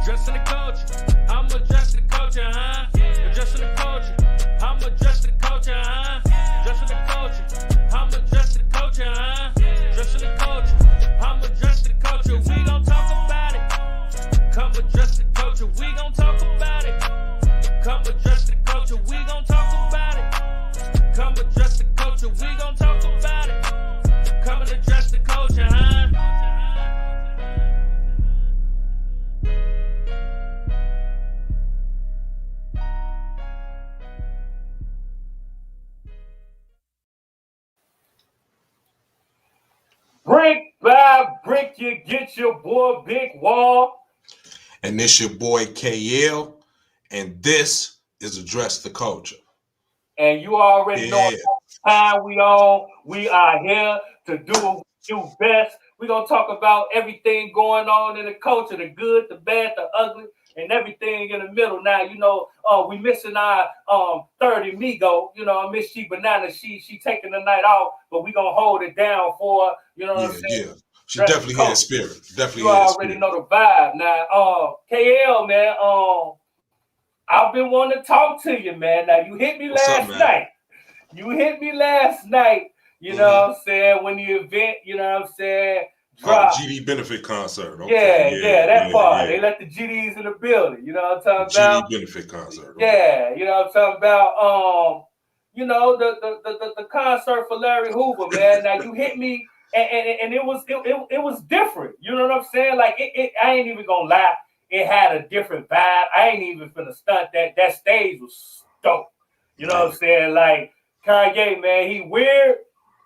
Dressing the culture. I'm adjusting the culture, huh? Adjusting the culture. I'm adjusting the culture, huh? Adjusting the culture. I'm adjusting the culture, huh? Adjusting the culture. I'm adjusting the culture. We gon' talk about it. Come adjust the culture. We gon' talk about it. Come adjust the culture. We gon' talk about it. Come adjust the culture. We gon' talk about it. Come and adjust the culture, huh? Brick by brick, you get your boy Big Wall. And this your boy KL, and this is Address the Culture. And you already know what time we on. We are here to do what we do best. We're going to talk about everything going on in the culture, the good, the bad, the ugly, and everything in the middle. Now, you know, we missing our third amigo. You know, Miss Chibannas. She taking the night off, but we going to hold it down for, you know what I'm saying? Yeah. She definitely here in spirit. Definitely you here in already spirit. know the vibe. Now, KL, man, I've been wanting to talk to you, man. Now, you hit me last night. You know what I'm saying, when the event, you know what I'm saying, dropped. GD benefit concert. Okay. Yeah, that part. Yeah. They let the GDs in the building. You know what I'm talking about? GD benefit concert. Okay. Yeah, you know what I'm talking about? You know, the concert for Larry Hoover, man. Now, you hit me. And it was different. You know what I'm saying? Like I ain't even gonna lie. It had a different vibe. I ain't even finna stunt that stage was dope. You know what I'm saying? Like Kanye, man, he weird,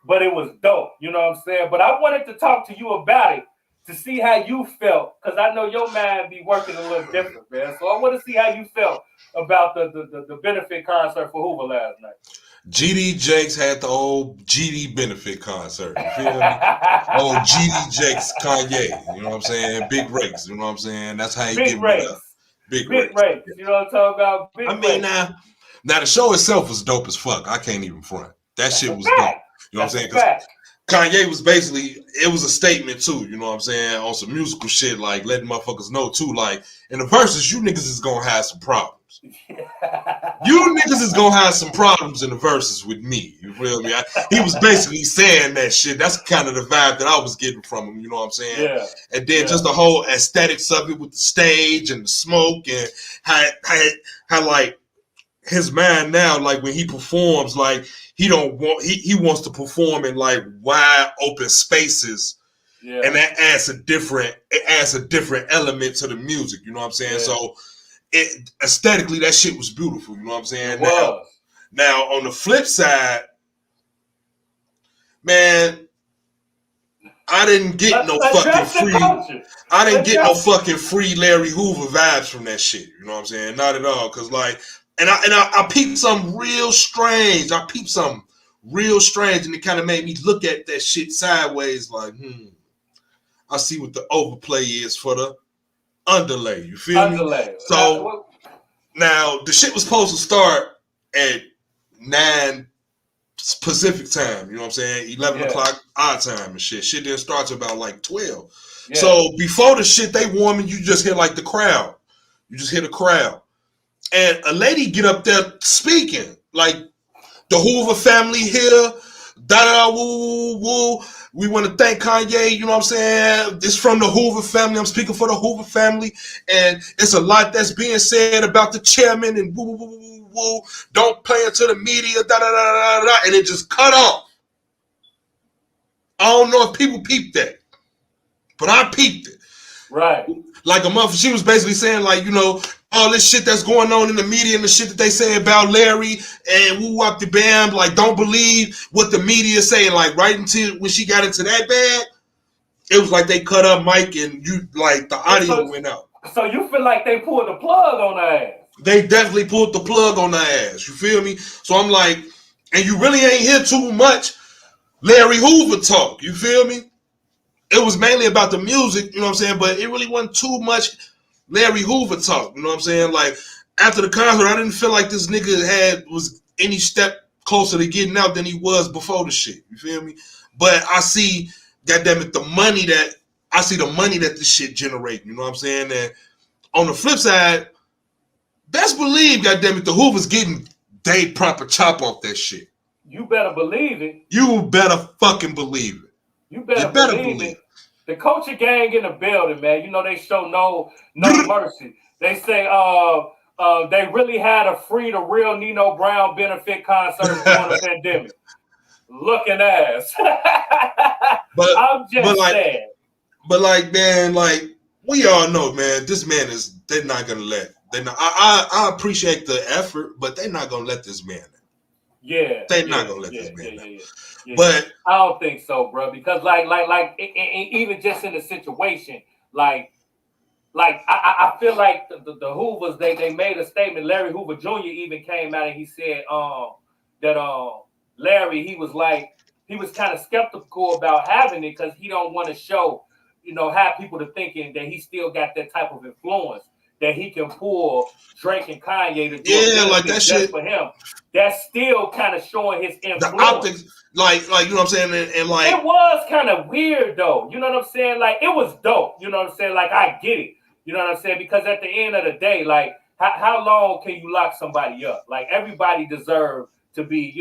but it was dope. You know what I'm saying? But I wanted to talk to you about it to see how you felt, because I know your mind be working a little different, man. So I want to see how you felt about the benefit concert for Hoover last night. GD Jakes had the old GD benefit concert. You feel me? Old GD Jakes Kanye. You know what I'm saying? Big Rakes. You know what I'm saying? That's how he Big get Rakes. up. Big Rakes. Rakes. You know what I'm talking about? Big Rakes. Now the show itself was dope as fuck. I can't even front. That shit was dope. You know what I'm saying? Because Kanye was basically, it was a statement too, you know what I'm saying? On some musical shit, like letting motherfuckers know too, like in the verses, you niggas is gonna have some problems. You niggas is gonna have some problems in the verses with me. You feel me? He was basically saying that shit. That's kind of the vibe that I was getting from him. You know what I'm saying? Yeah. And then just the whole aesthetics of it with the stage and the smoke and how like his man now, like when he performs, like he wants to perform in like wide open spaces. Yeah. And that adds a different element to the music. You know what I'm saying? Yeah. So aesthetically, that shit was beautiful. You know what I'm saying? Now, on the flip side, man, I didn't get no fucking free. I didn't get no fucking free Larry Hoover vibes from that shit. You know what I'm saying? Not at all. Cause like, and I peeped something real strange. And it kind of made me look at that shit sideways. Like, I see what the overplay is for the underlay. You feel me? So now the shit was supposed to start at 9 Pacific time. You know what I'm saying? 11 o'clock our time and shit. Shit didn't start till about like 12. Yeah. So before the shit they warming, you just hear like the crowd. You just hear the crowd. And a lady get up there speaking like the Hoover family here. Da woo woo. We want to thank Kanye, you know what I'm saying? It's from the Hoover family. I'm speaking for the Hoover family. And it's a lot that's being said about the chairman and woo, woo, woo, woo. Don't play into the media, da, da, da, da, da. And it just cut off. I don't know if people peeped that, but I peeped it. Right. Like a motherfucker, she was basically saying like, you know, all this shit that's going on in the media and the shit that they say about Larry and woo wop the bam, like don't believe what the media is saying. Like right until when she got into that bag, it was like they cut up Mike and you like the audio went out. So you feel like they pulled the plug on her ass? They definitely pulled the plug on her ass. You feel me? So I'm like, and you really ain't hear too much Larry Hoover talk. You feel me? It was mainly about the music, you know what I'm saying? But it really wasn't too much Larry Hoover talk, you know what I'm saying? Like, after the concert, I didn't feel like this nigga was any step closer to getting out than he was before the shit, you feel me? But I see, goddammit, the money that this shit generating, you know what I'm saying? And on the flip side, best believe, goddammit, the Hoovers getting they proper chop off that shit. You better believe it. You better fucking believe it. You better believe it. The coaching gang in the building, man. You know they show no mercy. They say they really had a free the real Nino Brown benefit concert during the pandemic. Looking ass. But I'm just saying. But like, man, like we all know, man, this man is. They're not gonna let. They're not. I appreciate the effort, but they're not gonna let this man. Yeah, they're not gonna let this man. Yeah. But I don't think so, bro. Because like even just in the situation, like I feel like the Hoovers they made a statement. Larry Hoover Jr. even came out and he said that Larry he was kind of skeptical about having it because he don't want to show have people to thinking that he still got that type of influence that he can pull Drake and Kanye to do like that shit for him. That's still kind of showing his influence. The optics, like you know what I'm saying, and like it was kind of weird though. You know what I'm saying? Like it was dope. You know what I'm saying? Like I get it. You know what I'm saying? Because at the end of the day, like how long can you lock somebody up? Like everybody deserves to be.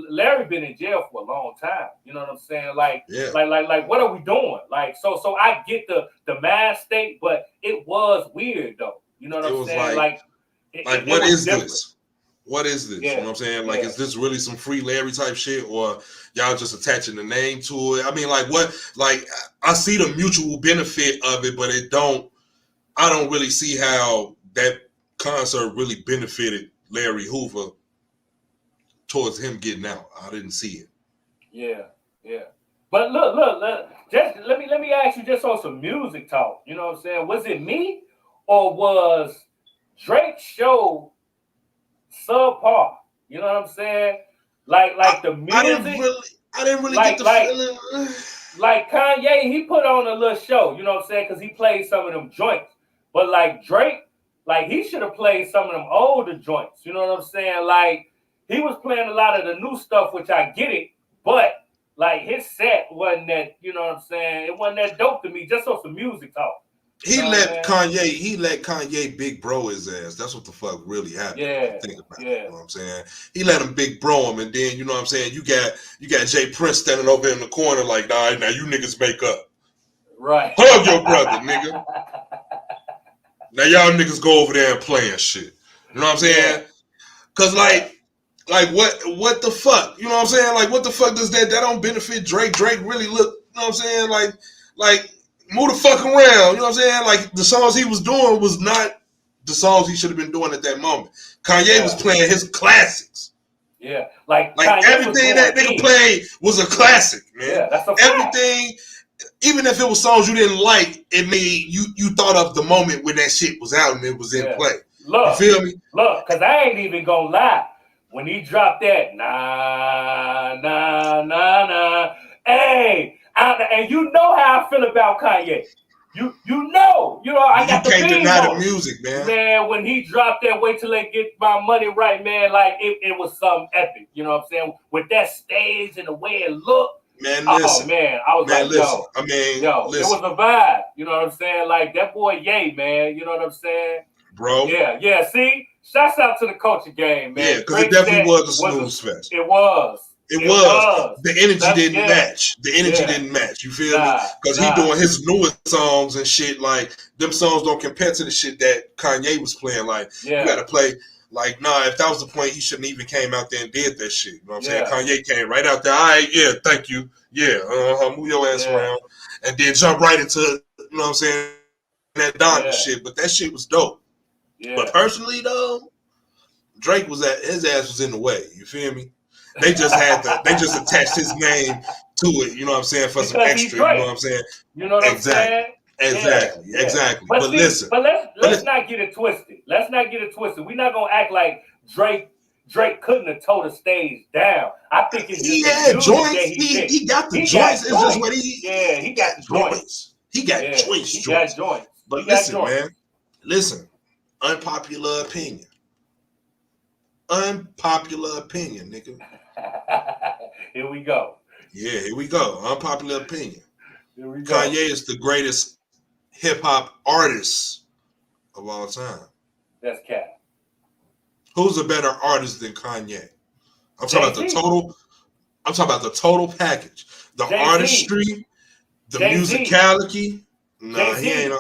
Larry been in jail for a long time. You know what I'm saying? Like what are we doing? Like so I get the mad state, but it was weird though. You know what I'm saying? Like what is this? What is this? Yeah. You know what I'm saying? Like, is this really some free Larry type shit, or y'all just attaching the name to it? I mean, like, what? Like, I see the mutual benefit of it, but I don't really see how that concert really benefited Larry Hoover towards him getting out. I didn't see it. Yeah. But look. Just let me ask you just on some music talk. You know what I'm saying? Was it me, or was Drake's show subpar? You know what I'm saying? Like the music. I didn't really get the feeling. Like Kanye, he put on a little show. You know what I'm saying? Because he played some of them joints. But like Drake, like he should have played some of them older joints. You know what I'm saying? Like he was playing a lot of the new stuff, which I get it. But like his set wasn't that. You know what I'm saying? It wasn't that dope to me. Just on some music talk. He let Kanye big bro his ass. That's what the fuck really happened. Yeah. Think about it. You know what I'm saying? He let him big bro him, and then you know what I'm saying. You got Jay Prince standing over in the corner like, nah, now you niggas make up. Right. Hug your brother, nigga. Now y'all niggas go over there and play and shit. You know what I'm saying? Cause like what the fuck? You know what I'm saying? Like what the fuck does that don't benefit Drake? Drake really look. You know what I'm saying? Like. Move the fuck around, you know what I'm saying? Like the songs he was doing was not the songs he should have been doing at that moment. Kanye was playing his classics. Yeah, like everything that nigga played was a classic, man. Yeah, that's a fact. Everything, even if it was songs you didn't like, it made you thought of the moment when that shit was out and it was in play. Look, you feel me? Look, cause I ain't even gonna lie. When he dropped that, nah, hey. And you know how I feel about Kanye. You know, I got the can't deny the music, man. Man, when he dropped that, wait till they get my money right, man. Like it was something epic. You know what I'm saying? With that stage and the way it looked. Man, listen. Oh man, I was like, listen. it was a vibe. You know what I'm saying? Like that boy Ye, man. You know what I'm saying? Bro. Yeah. See, shouts out to the culture game, man. Yeah, because it definitely was a snooze fest. It was. It was. The energy didn't match. The energy didn't match. You feel me? Because he doing his newest songs and shit. Like, them songs don't compare to the shit that Kanye was playing. Like, you got to play. Like, nah, if that was the point, he shouldn't even came out there and did that shit. You know what I'm saying? Kanye came right out there. All right, yeah, thank you. Yeah, move your ass around. And then jump right into, you know what I'm saying, that Donda shit. But that shit was dope. Yeah. But personally, though, Drake his ass was in the way. You feel me? They just attached his name to it, you know what I'm saying, for some extra, you know what I'm saying? You know what I'm saying? Exactly. But listen. But let's not get it twisted. We're not gonna act like Drake couldn't have towed the stage down. I think it's just the joints. He got the joints. It's just what he got the joints. He got joints. But listen, unpopular opinion. Unpopular opinion, nigga. Here we go. Yeah, here we go. Unpopular opinion. Here we go. Kanye is the greatest hip hop artist of all time. That's cap. Who's a better artist than Kanye? I'm talking about the total. I'm talking about the total package. The artistry, the musicality. Nah, he ain't.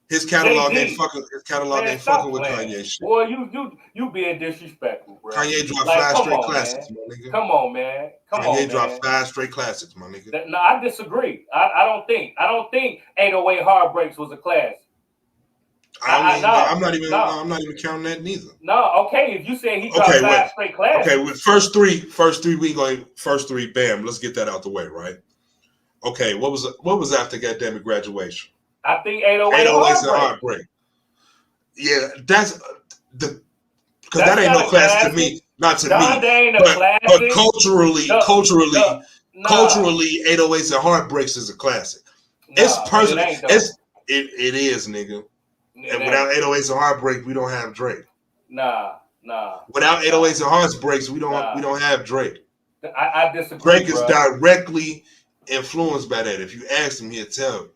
His catalog ain't fucking. His catalog ain't fucking with Kanye shit. Boy, you being disrespectful, bro. Kanye dropped 5 straight classics, my nigga. Come on, man. Kanye dropped 5 straight classics, my nigga. No, I disagree. I don't think 808 Heartbreaks was a classic. I'm not even counting that neither. No, okay. If you say he dropped 5 straight classics. Okay, with first three, we going first 3. Bam, let's get that out the way, right? Okay, what was after Goddamn Graduation? I think 808 Heartbreak. Yeah, that's the because that ain't no classic to me, not to me. But culturally, 808s and Heartbreaks is a classic. It's personal. It is, nigga. And without 808s and Heartbreak, we don't have Drake. Nah. Without 808s and Heartbreaks, we don't have Drake. I disagree. Drake is directly influenced by that. If you ask him, he'll tell you.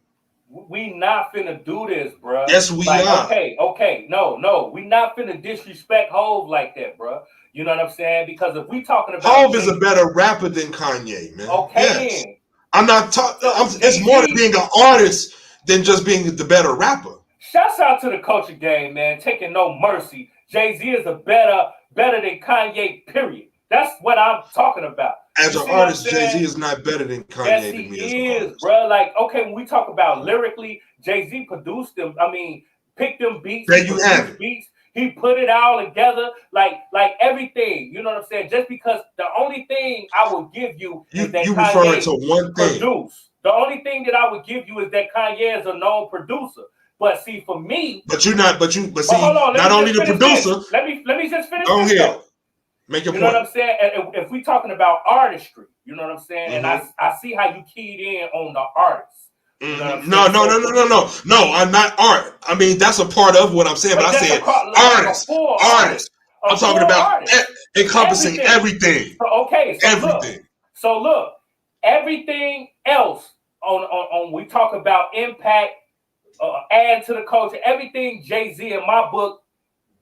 We not finna do this, bro. Yes, we are. Okay. No. We not finna disrespect Hov like that, bro. You know what I'm saying? Because if we talking about Hov is a better rapper than Kanye, man. Okay, yes. I'm not talking. It's more than being an artist than just being the better rapper. Shouts out to the culture game, man. Taking no mercy. Jay-Z is a better than Kanye. Period. That's what I'm talking about. As an artist, Jay-Z is not better than Kanye. Yes, he is, bro. Like, okay, when we talk about lyrically, Jay-Z produced them. I mean, picked them beats. There you have it. Beats. He put it all together, like everything. You know what I'm saying? Just because the only thing I will give you is that Kanye referring to one thing. Produced. The only thing that I would give you is that Kanye is a known producer. But see, for me, but see, not only the producer. Let me just finish. Go ahead. Make your point. You know what I'm saying? If we talking about artistry, you know what I'm saying? Mm-hmm. And I see how you keyed in on the artist. You know no, I'm not art. I mean, that's a part of what I'm saying, but I said artist. I'm talking about encompassing everything. Everything. So look, everything else on we talk about impact, add to the culture, everything Jay-Z in my book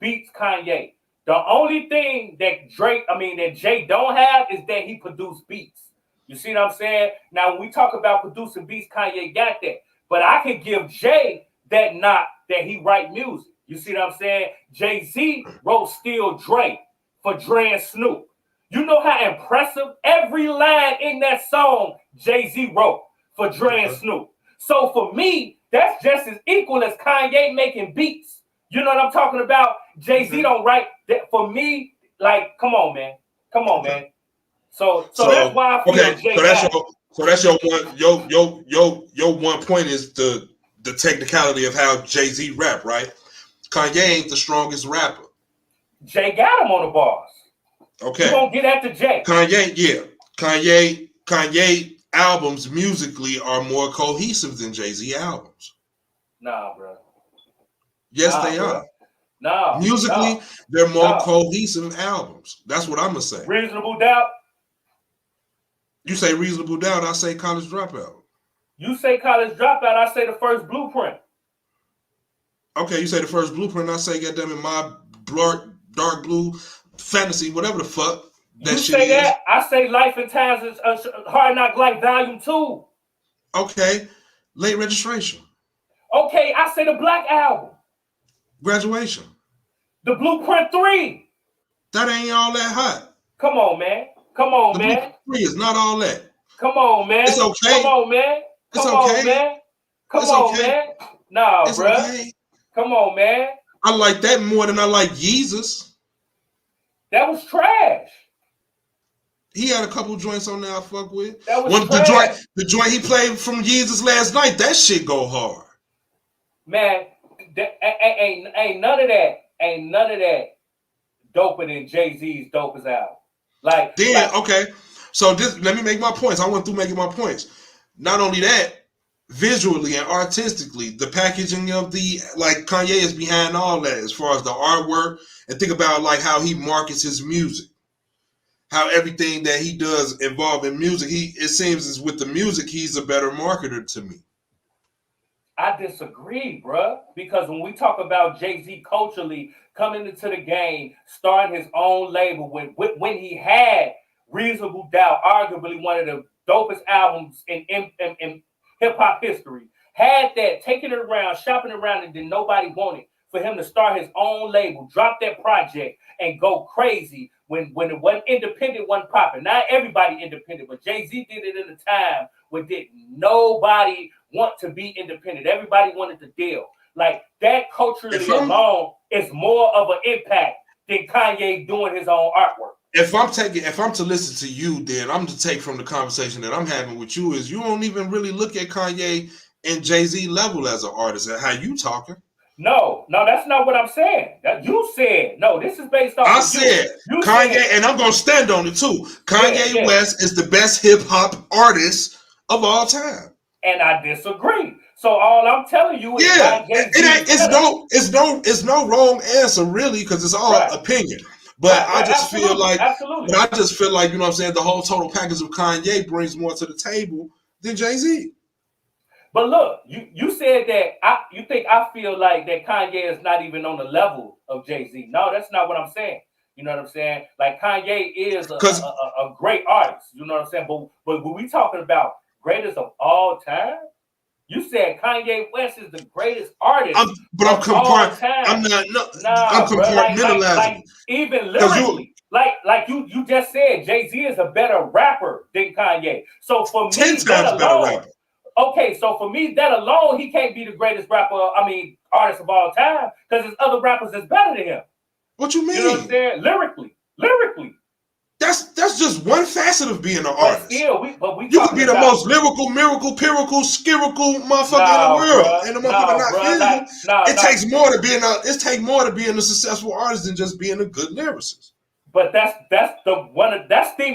beats Kanye. The only thing that Jay don't have is that he produced beats. You see what I'm saying? Now, when we talk about producing beats, Kanye got that. But I could give Jay that he write music. You see what I'm saying? Jay-Z wrote Still Dre for Dre and Snoop. You know how impressive every line in that song Jay-Z wrote for Dre and Snoop. So for me, that's just as equal as Kanye making beats. You know what I'm talking about? Jay-Z don't write that for me. Like, come on, man. So that's why I feel Jay. So that's your one. Your one point is the technicality of how Jay-Z rap, right? Kanye ain't the strongest rapper. Jay got him on the bars. Okay, you gonna get at the Jay? Kanye albums musically are more cohesive than Jay-Z albums. Nah, bro. Yes, they are. No. Musically, they're more cohesive albums. That's what I'm gonna say. Reasonable Doubt. You say Reasonable Doubt, I say College Dropout. You say College Dropout, I say The First Blueprint. Okay, you say The First Blueprint, I say goddamn my dark blue fantasy, whatever the fuck that you shit say is. That, I say Life and Times is Hard Knock Life Volume 2. Okay, Late Registration. Okay, I say the Black Album. Graduation. The Blueprint 3. That ain't all that hot. Come on, man. The Blueprint 3 is not all that. Come on, man. It's okay. Come on, man. It's okay. Come on, man. Nah, it's bro. Okay. Come on, man. I like that more than I like Yeezus. That was trash. He had a couple joints on there I fuck with. That was trash. The joint he played from Yeezus last night, that shit go hard. Man, ain't none of that. Ain't none of that doper than Jay-Z's dopest album. Okay. So let me make my points. I went through making my points. Not only that, visually and artistically, the packaging of Kanye is behind all that as far as the artwork, and think about how he markets his music. How everything that he does involve in music, it seems is with the music, he's a better marketer to me. I disagree, bruh. Because when we talk about Jay-Z culturally coming into the game, starting his own label when he had Reasonable Doubt, arguably one of the dopest albums in hip hop history, had that, taking it around, shopping around, and then nobody wanted for him to start his own label, drop that project, and go crazy when it wasn't independent, wasn't popping. Not everybody independent, but Jay-Z did it in a time when didn't nobody want to be independent. Everybody wanted to deal. Like that culturally alone is more of an impact than Kanye doing his own artwork. If I'm to listen to you, then I'm to take from the conversation that I'm having with you is you don't even really look at Kanye and Jay-Z level as an artist and how you talking. No, that's not what I'm saying. You said, no, this is based off I said Kanye, and I'm going to stand on it too. Kanye West is the best hip-hop artist of all time. And I disagree. So all I'm telling you is it's no wrong answer really, because it's all opinion. But I just feel like you know what I'm saying, the whole total package of Kanye brings more to the table than Jay-Z. But look, you said that you think I feel like that Kanye is not even on the level of Jay-Z. No, that's not what I'm saying. You know what I'm saying? Like Kanye is a great artist. You know what I'm saying? But when we talking about greatest of all time, you said Kanye West is the greatest artist. I'm compartmentalizing. Like even lyrically, like you just said, Jay-Z is a better rapper than Kanye. So for me, 10 times better rapper. Okay, so for me, that alone, he can't be the greatest artist of all time, because there's other rappers that's better than him. What you mean? You know what I'm saying? Lyrically. That's just one facet of being an artist. Still, you could be the most lyrical, miracle, pirical, skirical motherfucker in the world, and the motherfucker not feeling. It takes more to be a successful artist than just being a good lyricist. But that's the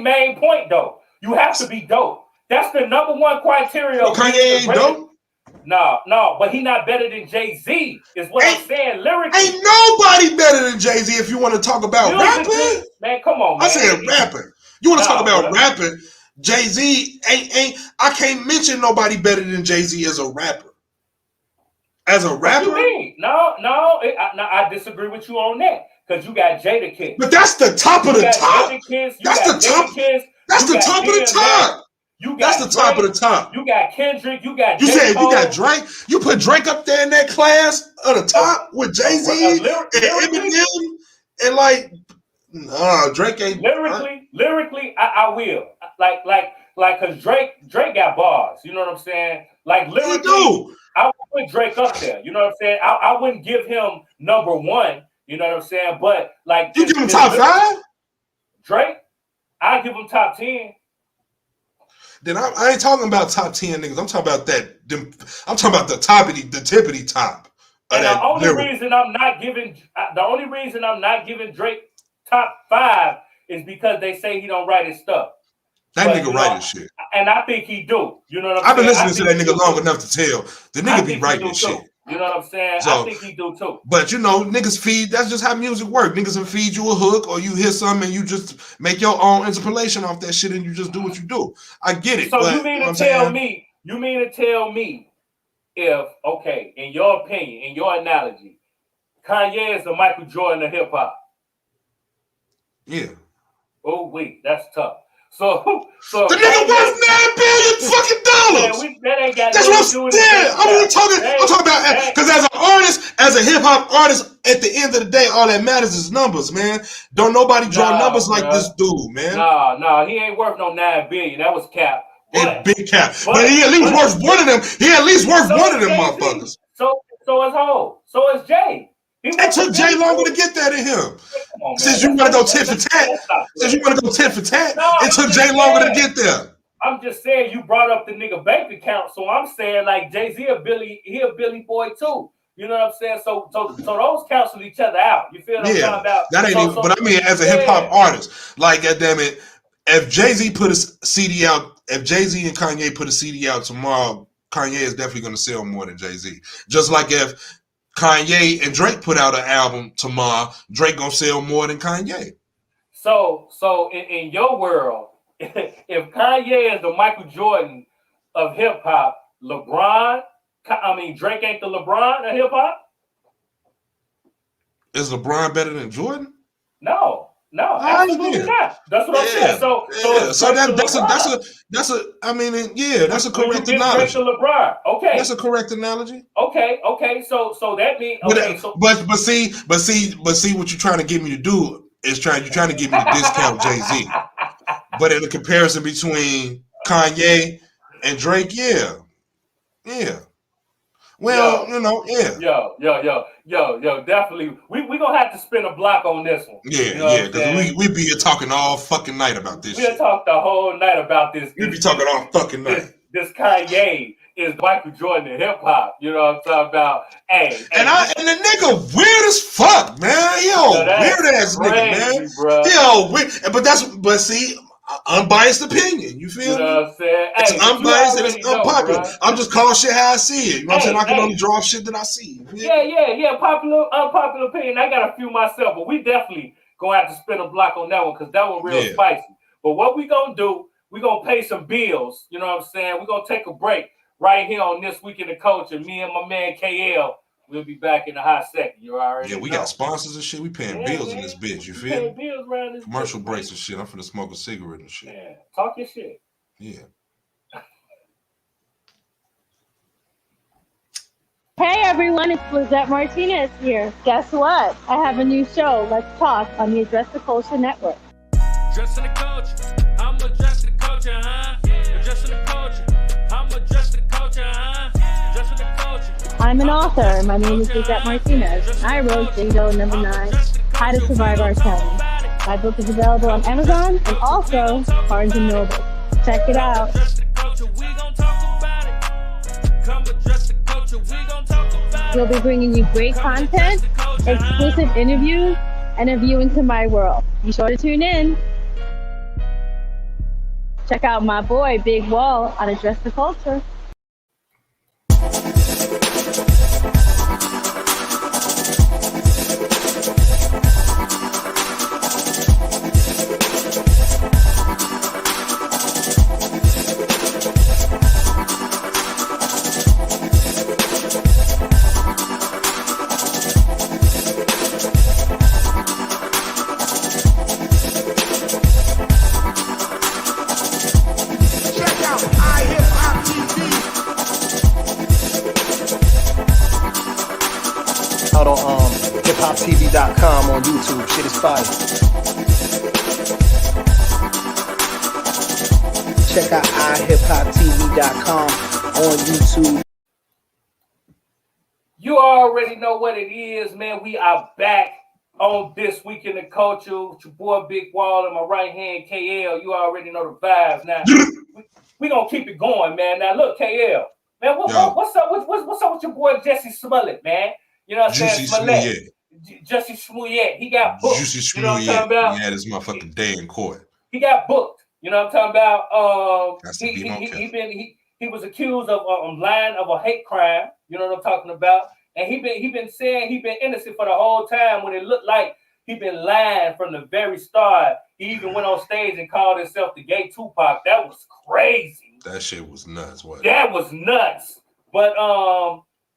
main point, though. You have to be dope. That's the number one criteria. Well, Kanye ain't dope. No, but he not better than Jay-Z, is what I'm saying lyrically. Ain't nobody better than Jay-Z if you want to talk about rapping. Man, come on, man. I said rapping. You want to talk about rapping? Jay-Z ain't. I can't mention nobody better than Jay-Z as a rapper. As a rapper? What you mean? No, I disagree with you on that. Because you got Jadakiss. But that's the top of the top. That's the top of the top. That's the top of the top. You got Kendrick. You got. You said you got Drake. You put Drake up there in that class of the top with Jay-Z and Eminem, and like, Drake ain't. Lyrically, I will like, cause Drake got bars. You know what I'm saying? Like lyrically, I would put Drake up there. You know what I'm saying? I wouldn't give him number one. You know what I'm saying? But like, you give him top 5. Drake, I give him top 10. Then I ain't talking about top 10 niggas. I'm talking about that. I'm talking about the tippity top. And the only reason I'm not giving Drake top 5 is because they say he don't write his stuff. That nigga write his shit. And I think he do. You know what I'm saying? I've been listening to that nigga long enough to tell. The nigga be writing his shit. You know what I'm saying? So, I think he do too. But you know, niggas feed. That's just how music works. Niggas will feed you a hook, or you hear something and you just make your own interpolation off that shit, and you just do what you do. I get it. So you mean to tell me? You mean to tell me if in your opinion, in your analogy, Kanye is the Michael Jordan of hip hop? Yeah. Oh wait, that's tough. So the nigga worth $9 billion fucking dollars. That ain't got that's what I'm saying. I'm talking about because as an artist, as a hip hop artist, at the end of the day, all that matters is numbers, man. Don't nobody draw numbers like this dude, man. No, he ain't worth no $9 billion. That was cap. It's big cap, but he at least worth one of them. He at least worth one of them motherfuckers. So is Ho. So is Jay. It took Jay longer to get that than him. Since you want to go tit for tat, it took Jay longer to get there. I'm just saying you brought up the nigga bank account, so I'm saying like Jay-Z he a Billy boy too. You know what I'm saying? So those cancel each other out. You feel what I'm talking about? That ain't even. But I mean, as a hip hop artist, like goddamn it, if Jay-Z put a CD out, if Jay-Z and Kanye put a CD out tomorrow, Kanye is definitely going to sell more than Jay-Z. Just like if Kanye and Drake put out an album tomorrow, Drake gonna sell more than Kanye. So in your world, if Kanye is the Michael Jordan of hip hop, LeBron Drake ain't the LeBron of hip hop. Is LeBron better than Jordan? No, absolutely not. That's what I'm saying. So that's a. I mean, yeah, that's a correct analogy. Drake to LeBron. Okay, that's a correct analogy. Okay. So that means okay. But see, what you're trying to get me to do is you're trying to get me to discount Jay-Z. But in the comparison between Kanye and Drake, yeah. Well, definitely. We gonna have to spin a block on this one. Yeah, because we be here talking all fucking night about this. We'll talk the whole night about this. We be talking all fucking night. This Kanye is Michael Jordan in hip hop. You know what I'm talking about? Hey, and the nigga weird as fuck, man. Weird ass nigga, man. Bro. Weird. But see. Unbiased opinion, you feel me? What I'm saying? It's unbiased and it's unpopular. I'm just calling shit how I see it. You know what I'm saying? I can only draw shit that I see. Yeah. Popular, unpopular opinion. I got a few myself, but we definitely gonna have to spin a block on that one because that one real spicy. But what we gonna do? We gonna pay some bills. You know what I'm saying? We gonna take a break right here on This Week in the Culture. Me and my man KL. We'll be back in a hot second. You already know. We got sponsors and shit. We paying bills in this bitch. You feel me? Bills around this commercial breaks and shit. I'm finna smoke a cigarette and shit. Yeah. Talk your shit. Yeah. Hey everyone, it's Lizette Martinez here. Guess what? I have a new show, Let's Talk, on the Address the Culture Network. Addressing the culture. I'm addressing the culture, huh? Addressing the culture. I'm addressing the culture, huh? Addressing the culture. I'm an author. My name is Lizette Martinez. I wrote Jingo No. 9, How to Survive Our County. My book is available on Amazon and also Barnes & Noble. Check it out. We'll be bringing you great content, exclusive interviews, and a view into my world. Be sure to tune in. Check out my boy, Bigg Wall, on Address the Culture. Out on hiphoptv.com on YouTube. Shit is fire. Check out hiphoptv.com on YouTube. You already know what it is, man. We are back on This Week in the Culture with your boy Bigg Wall and my right hand KL. You already know the vibes. Now we gonna keep it going, man. Now look, KL, man, what's up? What's up with your boy Jesse Smollett, man? You know what I'm saying? Smollett. Jesse Smollett. He got booked. Juicy Smollett. You know what I'm talking about? He had his motherfucking day in court. He got booked. You know what I'm talking about? He was accused of lying of a hate crime. You know what I'm talking about? And he been saying he been innocent for the whole time when it looked like he been lying from the very start. He even went on stage and called himself the gay Tupac. That was crazy. That shit was nuts. That was nuts. But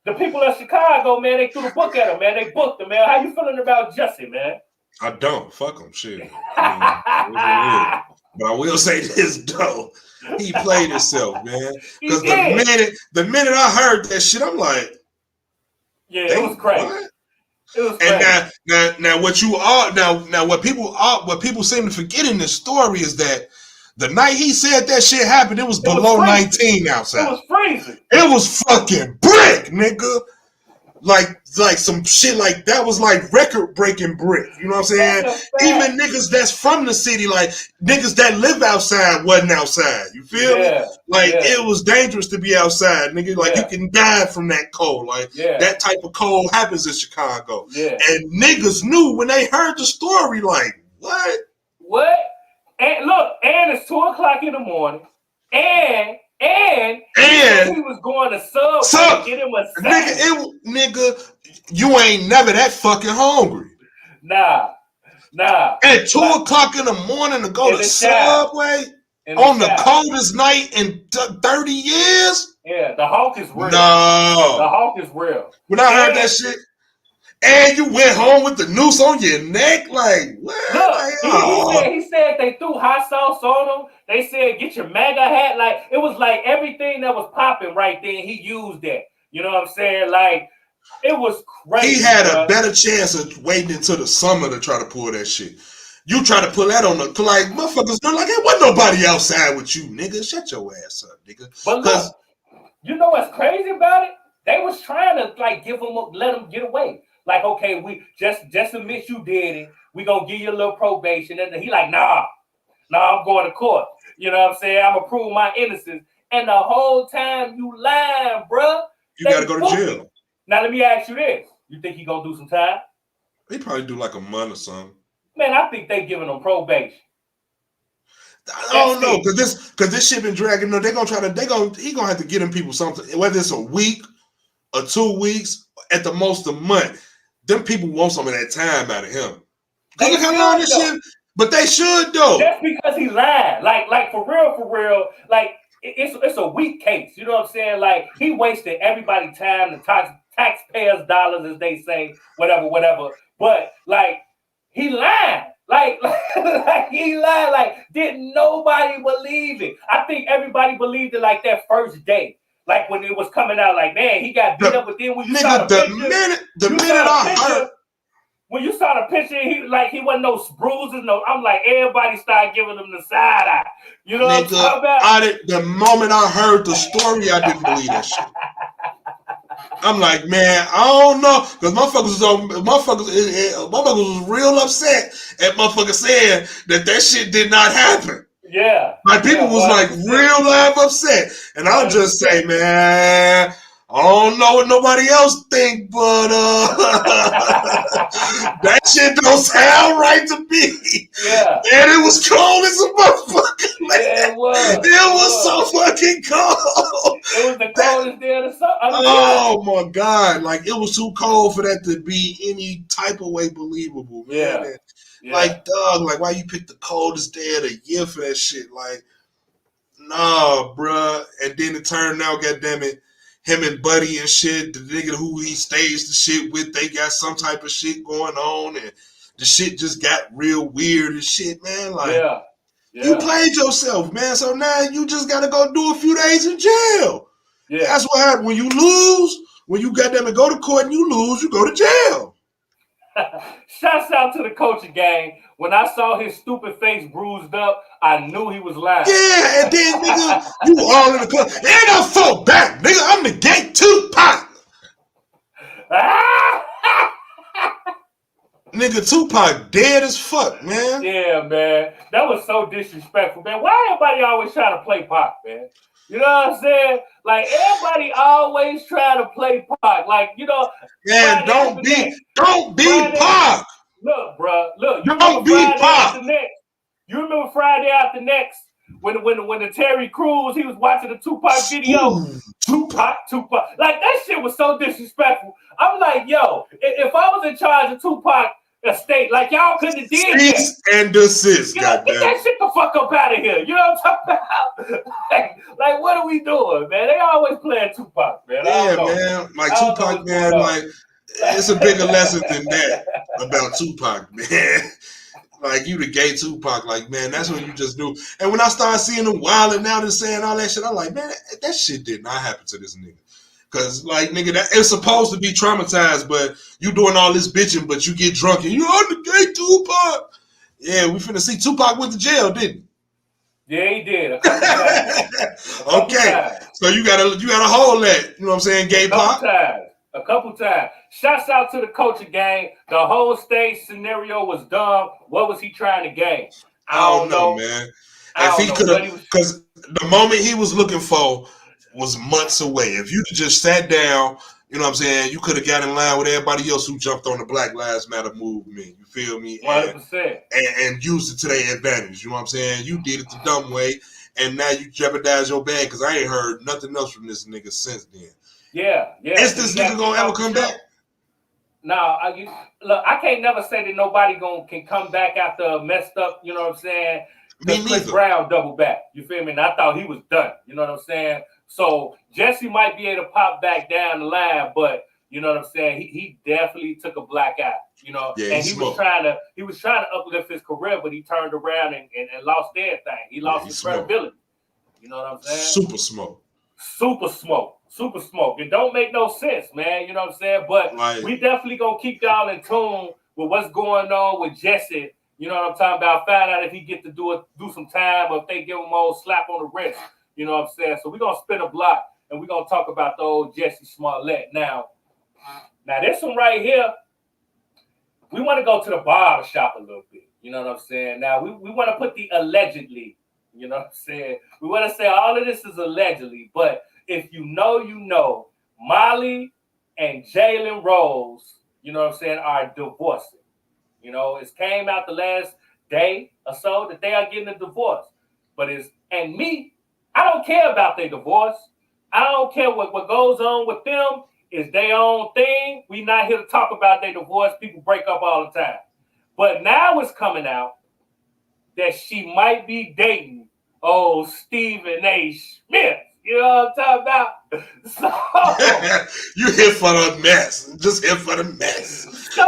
the people of Chicago, man, they threw the book at him, man. They booked him, man. How you feeling about Jesse, man? I don't. Fuck him. Shit. I mean, but I will say this, though. He played himself, man. Because the minute I heard that shit, I'm like, yeah, it was crazy. What? It was crazy. And now what people seem to forget in this story is that the night he said that shit happened, it was below 19 outside. It was freezing. It was fucking brick, nigga. Like some shit like that was like record-breaking brick. You know what I'm saying? Even niggas that's from the city, like niggas that live outside wasn't outside. You feel me? It was dangerous to be outside, nigga. Like you can die from that cold. Like that type of cold happens in Chicago. Yeah. And niggas knew when they heard the story, like, what? What? And look, and it's 2:00 in the morning, and he was going to Subway to get him a sandwich. Nigga, you ain't never that fucking hungry. Nah. At 2:00 in the morning to go to Subway on the coldest night in 30 years? Yeah, the Hawk is real. No. The Hawk is real. When I heard that shit, and you went home with the noose on your neck, like what? Look, Like, he said they threw hot sauce on him. They said get your MAGA hat. Like it was like everything that was popping right then. He used that. You know what I'm saying? Like it was crazy. He had a better chance of waiting until the summer to try to pull that shit. You try to pull that on the like motherfuckers. They're like, hey, wasn't nobody outside with you, nigga. Shut your ass up, nigga. But look, you know what's crazy about it? They was trying to like let him get away. Like, okay, we just admit you did it. We gonna give you a little probation. And he like, nah, I'm going to court. You know what I'm saying? I'm gonna prove my innocence. And the whole time you lying, bruh. You gotta go to jail. Now let me ask you this. You think he gonna do some time? He probably do like a month or something. Man, I think they giving him probation. I don't know, cause this shit been dragging. No, he gonna have to get them people something, whether it's a week or 2 weeks, at the most a month. Them people want some of that time out of him. Cause look how long this shit. But they should though. Just because he lied, like for real, like it's a weak case. You know what I'm saying? Like he wasted everybody's time, the taxpayers' dollars, as they say, whatever. But like he lied. Like he lied. Like didn't nobody believe it? I think everybody believed it like that first day. Like when it was coming out, like man, he got beat up. But then when you saw the picture, when you saw the picture, he wasn't no bruises. No, I'm like everybody started giving him the side eye. You know what I'm talking about? The moment I heard the story, I didn't believe that shit. I'm like, man, I don't know, because motherfuckers was real upset at motherfuckers saying that shit did not happen. Yeah. My people was like real live upset. And I'll just say, man, I don't know what nobody else think, but that shit don't sound right to me. Yeah. And it was cold as a motherfucker. Yeah, it was. It was so fucking cold. It was the coldest day of the summer. Oh my God. Like it was too cold for that to be any type of way believable, man. Yeah. Like, dog, like why you pick the coldest day of the year for that shit? Like, nah, bruh. And then it turned out, goddammit, him and Buddy and shit, the nigga who he staged the shit with, they got some type of shit going on, and the shit just got real weird and shit, man. Like, you played yourself, man. So now you just gotta go do a few days in jail. Yeah. That's what happened. When you lose, when you goddammit go to court and you lose, you go to jail. Shouts out to the coaching gang. When I saw his stupid face bruised up, I knew he was lying. Yeah, and then nigga, you all in the club. And I fought back, nigga. I'm the gay Tupac. Nigga, Tupac dead as fuck, man. Yeah, man. That was so disrespectful, man. Why everybody always trying to play Pac, man? You know what I'm saying? Like, everybody always try to play Pac. Like, you know. Man, don't be Pac. Look, bro. Look. Don't be Pac. You remember Friday After Next? When the Terry Crews, he was watching the Tupac video. Ooh, Tupac. Like, that shit was so disrespectful. I'm like, yo, if I was in charge of Tupac estate, like, y'all couldn't have did that. Cease and desist, goddamn. Get that shit the fuck up out of here. You know what I'm talking about? like, what are we doing, man? They always playing Tupac, man. Yeah, man. Like, Tupac, man, like, it's a bigger lesson than that about Tupac, man. Like, you the gay Tupac, like, man, that's what you just do. And when I started seeing them wilding out and saying all that shit, I'm like, man, that shit did not happen to this nigga. Because, like, nigga, it's supposed to be traumatized, but you doing all this bitching, but you get drunk and you're the gay Tupac. Yeah, we finna see Tupac went to jail, didn't he? Yeah, he did. Okay, so you gotta hold that, you know what I'm saying, gay Pac? A couple times. Shouts out to the coaching gang. The whole stage scenario was dumb. What was he trying to gain? I don't know, man. If he could have, because the moment he was looking for was months away. If you just sat down, you know what I'm saying, you could have got in line with everybody else who jumped on the Black Lives Matter movement. You feel me? 100%. And used it to their advantage. You know what I'm saying? You did it the dumb way, and now you jeopardize your bag because I ain't heard nothing else from this nigga since then. Yeah. Is this nigga gonna ever come back? No, look, I can't never say that nobody can come back after messed up, you know what I'm saying? Me neither. Chris Brown double back. You feel me? And I thought he was done. You know what I'm saying? So Jesse might be able to pop back down the line, but you know what I'm saying? He definitely took a black eye, you know, and he was trying to uplift his career, but he turned around and lost everything. He lost his credibility. You know what I'm saying? Super smoke. It don't make no sense, man. You know what I'm saying? But we definitely gonna keep y'all in tune with what's going on with Jesse. You know what I'm talking about? Find out if he get to do some time or if they give him a old slap on the wrist. You know what I'm saying? So we're gonna spin a block and we're gonna talk about the old Jesse Smollett. Now this one right here, we want to go to the barber shop a little bit. You know what I'm saying? Now we want to put the allegedly. You know what I'm saying? We want to say all of this is allegedly, but if you know, Molly and Jalen Rose, you know what I'm saying, are divorcing. You know, it came out the last day or so that they are getting a divorce. But I don't care about their divorce. I don't care what goes on with them. It's their own thing. We not here to talk about their divorce. People break up all the time. But now it's coming out that she might be dating Stephen A. Smith. You know what I'm talking about? So you here for the mess. Just here for the mess. So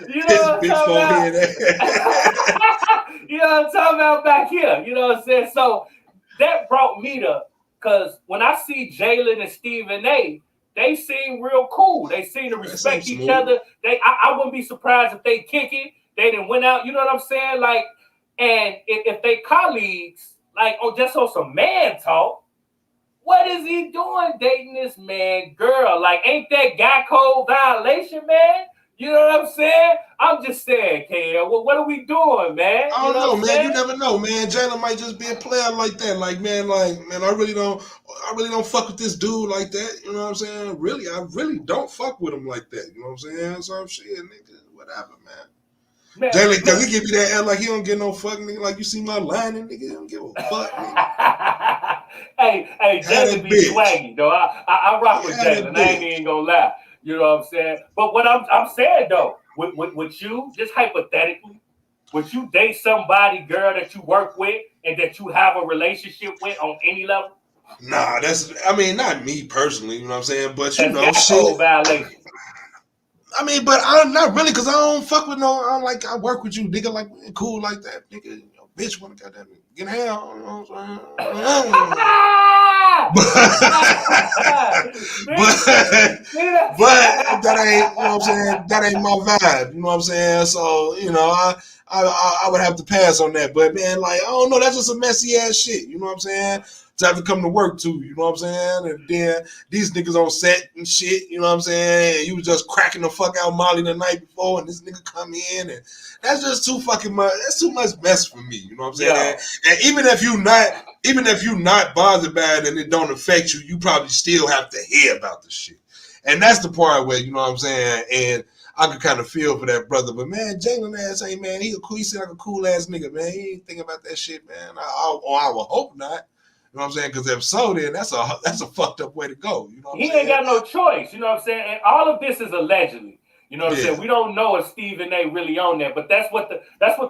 you know what I'm talking about? You know what I'm talking about back here. You know what I'm saying? So that brought me to, because when I see Jalen and Stephen A., they seem real cool. They seem to respect each other. I wouldn't be surprised if they kick it. They didn't win out. You know what I'm saying? Like, and if they colleagues, like, just on some man talk, what is he doing dating this man girl? Like, ain't that guy code violation, man? You know what I'm saying? I'm just saying, Ken, what are we doing, man? I don't know, man. You never know, man. Jalen might just be a player like that. Like, man, I really don't fuck with this dude like that. You know what I'm saying? Really, I really don't fuck with him like that. You know what I'm saying? So I'm shit, nigga, whatever, man. Jalen, because he give you that air like he don't get no fuck, nigga. Like you see my line, nigga, he don't give a fuck, nigga. hey, Jalen be swaggy, though. I rock with Jalen. I ain't even gonna lie. You know what I'm saying? But what I'm saying, though, would you, just hypothetically, would you date somebody, girl, that you work with and that you have a relationship with on any level? Nah, not me personally, you know what I'm saying? But, you know, shit. Violation. I mean, but I'm not really, because I don't fuck with I work with you, nigga, like, cool like that, nigga. You know, bitch, want to goddamn get hell, you know what I'm saying? but that ain't, you know what I'm saying? That ain't my vibe, you know what I'm saying? So, you know, I would have to pass on that. But, man, like, I don't know, that's just some messy ass shit, you know what I'm saying? To have to come to work too, you know what I'm saying? And then these niggas on set and shit, you know what I'm saying? And you was just cracking the fuck out Molly the night before, and this nigga come in, and that's just too fucking much. That's too much mess for me, you know what I'm saying? Yeah. And even if you're not bothered by it and it don't affect you, you probably still have to hear about the shit. And that's the part where, you know what I'm saying? And I could kind of feel for that brother, but man, Jalen ass ain't, man, he seem like a cool ass nigga, man. He ain't thinking about that shit, man. I would hope not. You know what I'm saying? Because if so, then that's a fucked up way to go. You know what I'm saying? He ain't got no choice. You know what I'm saying? And all of this is allegedly. You know what I'm saying? We don't know if Stephen A. really on there, but that's what the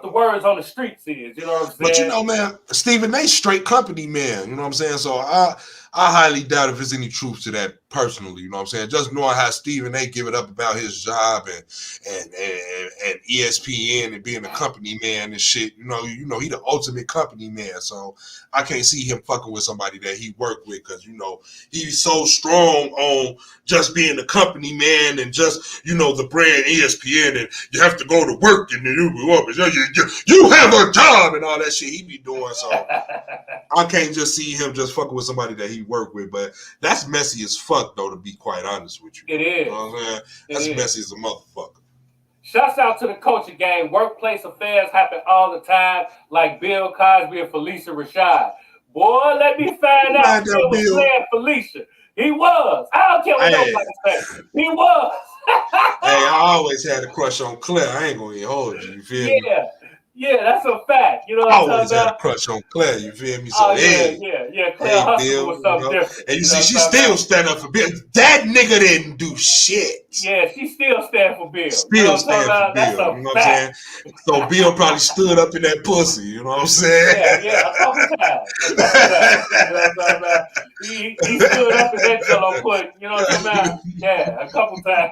words on the streets is. You know what I'm saying? But you know, man, Stephen A. straight company man. You know what I'm saying? So I highly doubt if there's any truth to that personally. You know what I'm saying? Just knowing how Stephen A. give it up about his job and ESPN and being a company man and shit. You know, he the ultimate company man. So I can't see him fucking with somebody that he worked with, because you know he's so strong on just being a company man and just, you know, the brand ESPN, and you have to go to work and you have a job and all that shit he be doing. So I can't just see him just fucking with somebody that he worked with. But that's messy as fuck, though, to be quite honest with you. It is. You know what I'm saying? That's messy as a motherfucker. Shouts out to the culture game. Workplace affairs happen all the time, like Bill Cosby and Felicia Rashad. Boy, let me find out Bill was playing Felicia. He was. I don't care what nobody says. He was. Hey, I always had a crush on Claire. I ain't gonna even hold you. You feel me? Yeah, that's a fact. You know I what I'm always talking had a about? crush on Claire, you feel me? So Oh yeah, hey, Claire hey Huxtable Bill, was you something know. different. And you You know see, what she I'm talking still about? stand up for Bill. That nigga didn't do shit. Yeah, she still stand for Bill. You know Still what I'm talking stand for about? That's Bill. a You know what I'm fact. saying? So Bill probably stood up in that pussy, you know what I'm saying? Yeah, a couple times. You know what I'm talking about? He stood up in that jello pudding, you know what I'm talking about? Yeah, a couple times.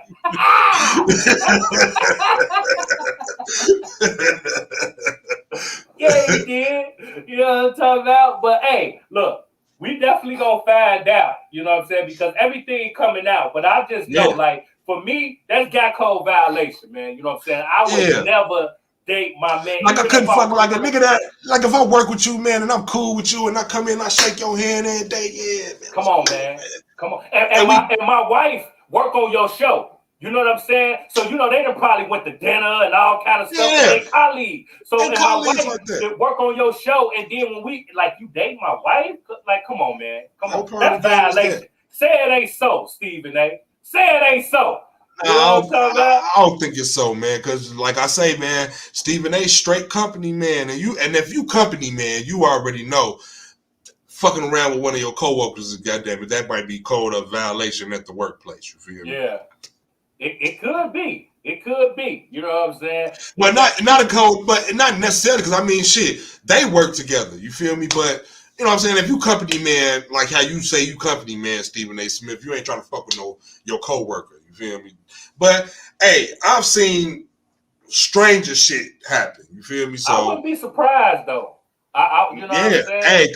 Yeah, he did. You know what I'm talking about? But hey, look, we definitely gonna find out, you know what I'm saying? Because everything coming out. But I just know, Yeah. like, for me, that's got code violation, man. You know what I'm saying? I would Yeah. never date my man. Like I Even couldn't if I fuck work like a with him. nigga that, like if I work with you, man, and I'm cool with you, and I come in and I shake your hand every day, yeah, man. Come on, man. Come on. And And my wife work on your show. You know what I'm saying? So, you know, they done probably went to dinner and all kind of stuff with yeah, their colleagues. So, and and my colleagues wife like that. did work on your show. And then when we, like, you date my wife? Like, come on, man. Come What on. part of That's the game is that? violation. Say it ain't so, Stephen A. Say it ain't so. You know what I'm talking about? I don't think it's so, man. Because, like I say, man, Stephen A. straight company man, and if you company man, you already know. Fucking around with one of your coworkers is goddamn it, that might be code of violation at the workplace. You feel me? Yeah. It could be. It could be. You know what I'm saying? Well, not a code, but not necessarily because I mean, shit, they work together. You feel me? But you know what I'm saying? If you company man, like how you say you company man, Stephen A. Smith, you ain't trying to fuck with your coworker. You feel me? But hey, I've seen stranger shit happen. You feel me? I So wouldn't be surprised though. you know what I'm yeah, saying?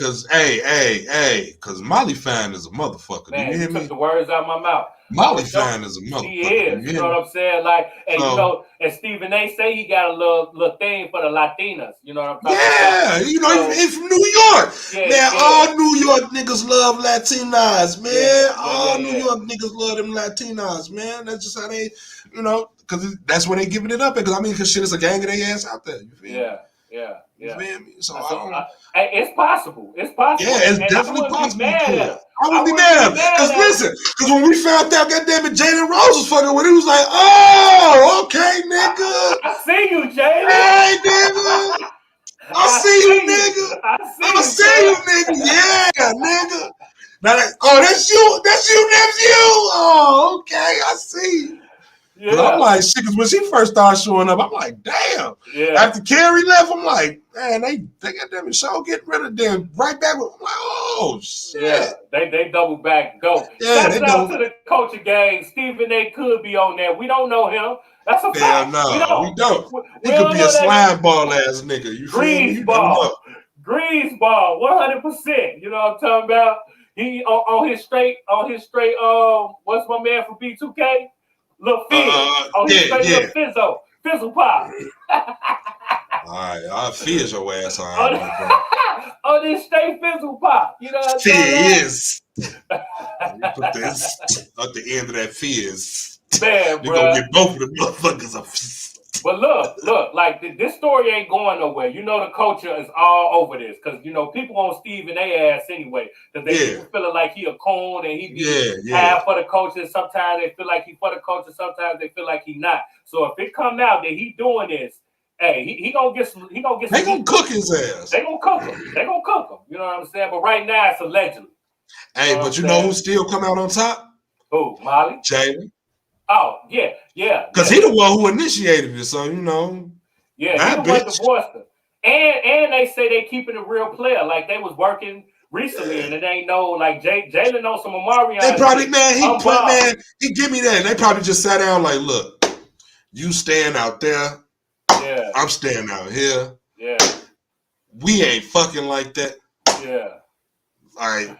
cause Molly Fine is a motherfucker. Do you Man, you hear took me? the words out of my mouth. Molly For sure. Fine is a She motherfucker. is. You You hear know me? what I'm saying? Like, and you So know, and Stephen A. say he got a little thing for the Latinas. You know what I'm talking about? yeah, you know, So he's from New York. Man, yeah, all New York niggas love Latinas, man. All New yeah. York niggas love them Latinas, man. That's just how they, you know, because that's where they giving it up. Because I mean, because shit is a gang of their ass out there. You feel me? Yeah. You feel me? So I So don't. it's possible. It's possible, Yeah, and, it's and I definitely wouldn't be possible he mad at could. her. I I wouldn't be wouldn't be mad. mad Because at her. listen, because when we found out, goddamn it, Jalen Rose was fucking with, he was like, oh, okay, nigga. I see you, Jalen. Hey, nigga. I see you, nigga. I see I you, see you, son. nigga. Yeah, nigga. Now, that's you. That's you, nephew. Oh, okay. I see. Cause I'm Yeah. like, shit. Cause when she first started showing up, I'm like, damn. Yeah. After Carrie left, I'm like, man, they got them show getting rid of them right back. I'm like, oh shit. Yeah, they double back go. Yeah, Shouts they out don't. to the culture gang. Stephen A. could be on there. We don't know him. That's a Hell fact. We no, we don't. don't. We He could don't be a know that slime ball ass nigga. You feel me? You don't know. Greaseball, 100%. You know what I'm talking about? He on his straight. What's my man from B2K? Lil Fizz. On his straight Yeah. Lil Fizzle Pop. All right, I'll fizz your ass. All on, right, bro. on his straight Fizzle Pop. You know what I'm talking Fizz. You put this at the end of that fizz. about? Man, They bro. gonna get both of the motherfuckers up. But look, like this story ain't going nowhere. You know the culture is all over this because you know people on Stephen A. ass anyway because they people feeling like he a coon and he be half for the culture. Sometimes they feel like he for the culture. Sometimes they feel like he not. So if it come out that he doing this, hey, he gonna get some. He gonna get some. They gonna cook his ass. They gonna cook him. They gonna cook him. You know what I'm saying? But right now it's allegedly. Hey, but you know who still come out on top? Who? Molly? Jalen. Oh yeah. Because he the one who initiated it, so you know. Yeah, he the one divorced her. And they say they keeping a real player. Like they was working recently, and it ain't no like Jalen knows some Omarion. They probably he give me that. And they probably just sat down like, look, you stand out there. Yeah. I'm standing out here. Yeah. We ain't fucking like that. Yeah. All right.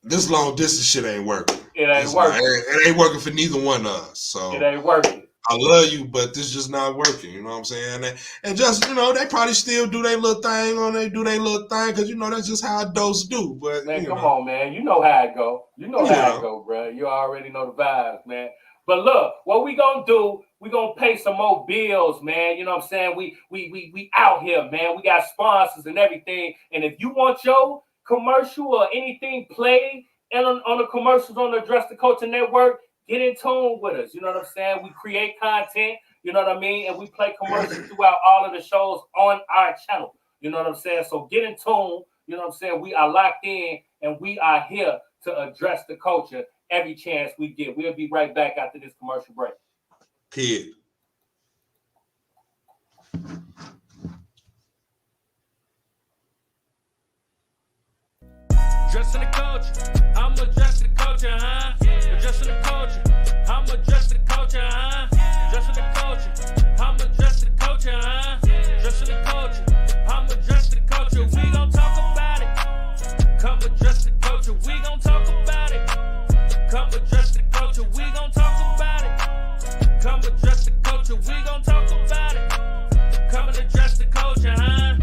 This long distance shit ain't working. It ain't working. It ain't working for neither one of us. So it ain't working. I love you, but this just not working. You know what I'm saying? And just, you know, they probably still do their little thing because, you know, that's just how adults do. But man, come on, man. You know how it go. You know how it go, bro. You already know the vibes, man. But look, what we gonna do, we gonna pay some more bills, man. You know what I'm saying? We out here, man. We got sponsors and everything. And if you want your commercial or anything played and on the commercials on the Address the Culture Network, get in tune with us. You know what I'm saying? We create content. You know what I mean? And we play commercials throughout all of the shows on our channel. You know what I'm saying? So get in tune. You know what I'm saying? We are locked in and we are here to address the culture every chance we get. We'll be right back after this commercial break. Kid. Addressing the culture, I'm addressing the culture, huh? Addressing the culture, I'm addressing the culture, huh? Addressing the culture, I'm addressing the culture, huh? Addressing the culture, I'm addressing the culture. We gon' talk about it. Come address the culture, we gon' talk about it. Come address the culture, we gon' talk about it. Come address the culture, we gon' talk about it. Come and address the culture, huh?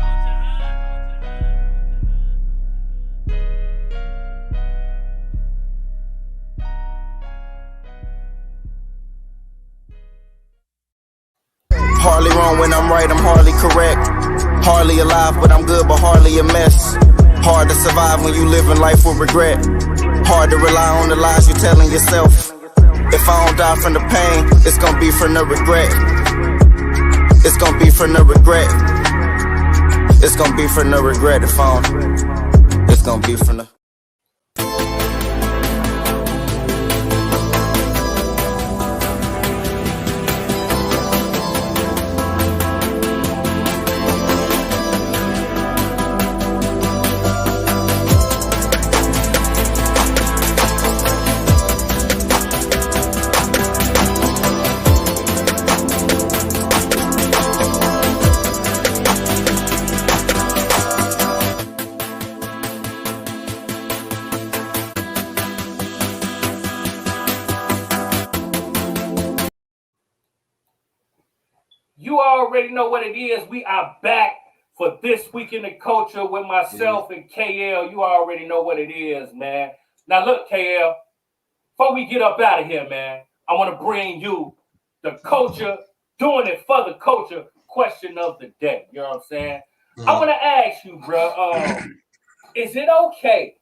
Hardly wrong when I'm right, I'm hardly correct. Hardly alive, but I'm good, but hardly a mess. Hard to survive when you living life with regret. Hard to rely on the lies you're telling yourself. If I don't die from the pain, it's gonna be from the regret. It's gonna be from the regret. It's gonna be from the regret if I don't. It's gonna be from the. You already know what it is. We are back for This Week in the Culture with myself and KL. You already know what it is, man. Now, look, KL, before we get up out of here, man, I want to bring you the culture, doing it for the culture question of the day. You know what I'm saying? I want to ask you, bro, is it okay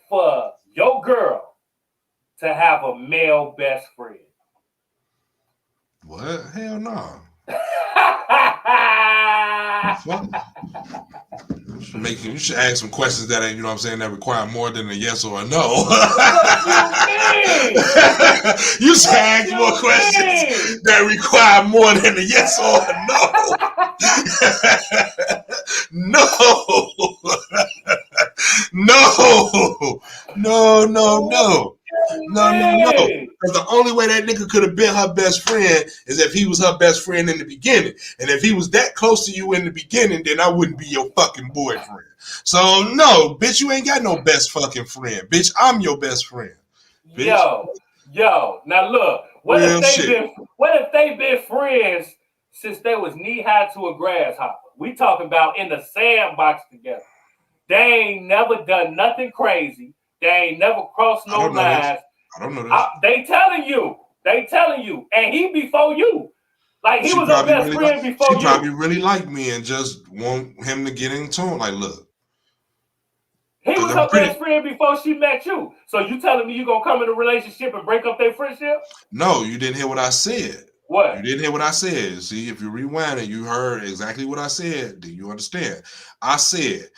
for your girl to have a male best friend? What? Hell no. You should ask some questions that ain't, you know what I'm saying, that require more than a yes or a no. You should ask more questions that require more than a yes or a no. No. Because the only way that nigga could have been her best friend is if he was her best friend in the beginning. And if he was that close to you in the beginning, then I wouldn't be your fucking boyfriend. So no, bitch, you ain't got no best fucking friend. Bitch, I'm your best friend. Bitch. Yo. Now look, what if they been friends since they was knee high to a grasshopper? We talking about in the sandbox together. They ain't never done nothing crazy. They ain't never crossed no lines. I don't know this. They telling you. And he before you. Like he was her best friend before you. She probably really liked me and just want him to get in tune. Like, look. He was her best friend before she met you. So you telling me you gonna come in a relationship and break up their friendship? No, you didn't hear what I said. What? You didn't hear what I said. See, if you rewind it, you heard exactly what I said. Do you understand? I said,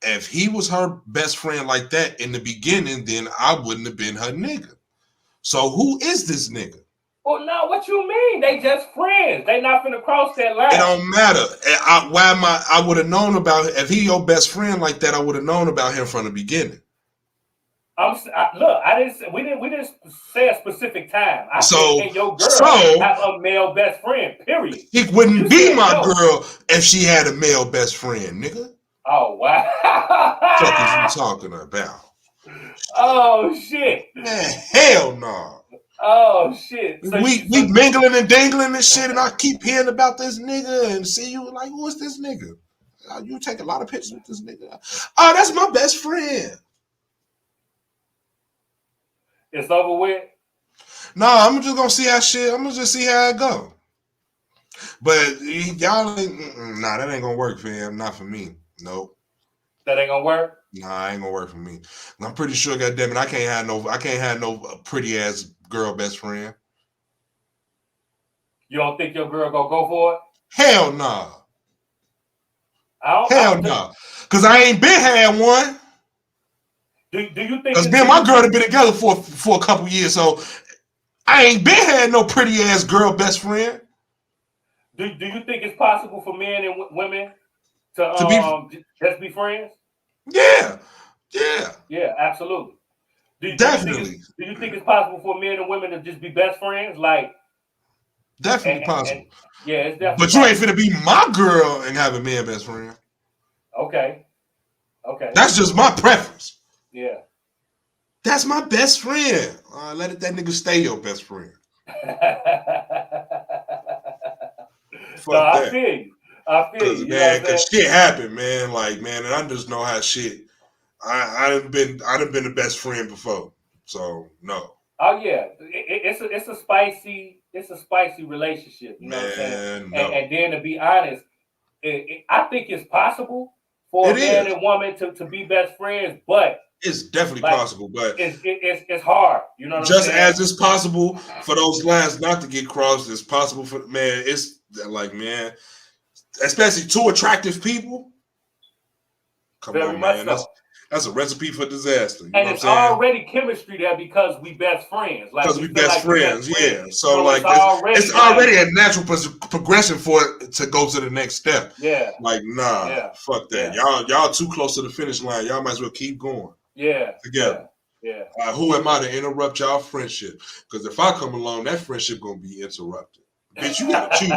if he was her best friend like that in the beginning, then I wouldn't have been her nigga. So who is this nigga? Well, no, what you mean? They just friends. They not finna cross that line. It don't matter. I would have known about it. If he your best friend like that, I would have known about him from the beginning. We didn't say a specific time. I said your girl have a male best friend. Period. He wouldn't be my girl if she had a male best friend, nigga. Oh wow. What are you talking about? Oh shit. Man, hell no. Oh shit. So we mingling and dangling and shit, and I keep hearing about this nigga and see you like, who is this nigga? You take a lot of pictures with this nigga. Oh, that's my best friend. It's over with. No, I'm just gonna see I'm gonna just see how it go. But y'all ain't, that ain't gonna work, fam. Not for me. Nope. That ain't gonna work? Nah, it ain't gonna work for me. I'm pretty sure, goddammit, I can't have no pretty ass girl best friend. You don't think your girl gonna go for it? Hell nah. Hell nah. Cause I ain't been had one. Do you think? Because me and my girl have been together for a couple years, so I ain't been had no pretty ass girl best friend. Do you think it's possible for men and women to just be friends? Yeah, absolutely. Definitely. Do you think it's possible for men and women to just be best friends? Like, definitely possible. It's definitely. But you ain't finna be my girl and have a man best friend. Okay. That's just my preference. Yeah. That's my best friend. Let that nigga stay your best friend. I feel you. Man, because shit happened, man. Like, man, and I just know how shit. I done been the best friend before, so no. Oh yeah, it's a spicy relationship. You know what I'm saying? No. And then to be honest, I think it's possible for a man and woman to be best friends, but it's definitely possible. But it's hard. You know what I'm saying? Just as it's possible for those lines not to get crossed, it's possible for it's like, man, especially two attractive people. Come on, man. That's a recipe for disaster. You know and it's already chemistry there because we best friends. Because we best friends, yeah. So like it's already a natural progression for it to go to the next step. Yeah. Like, fuck that. Yeah. Y'all too close to the finish line. Y'all might as well keep going. Yeah. Together. Yeah. Who am I to interrupt y'all friendship? Because if I come along, that friendship gonna be interrupted. Bitch, you gotta choose.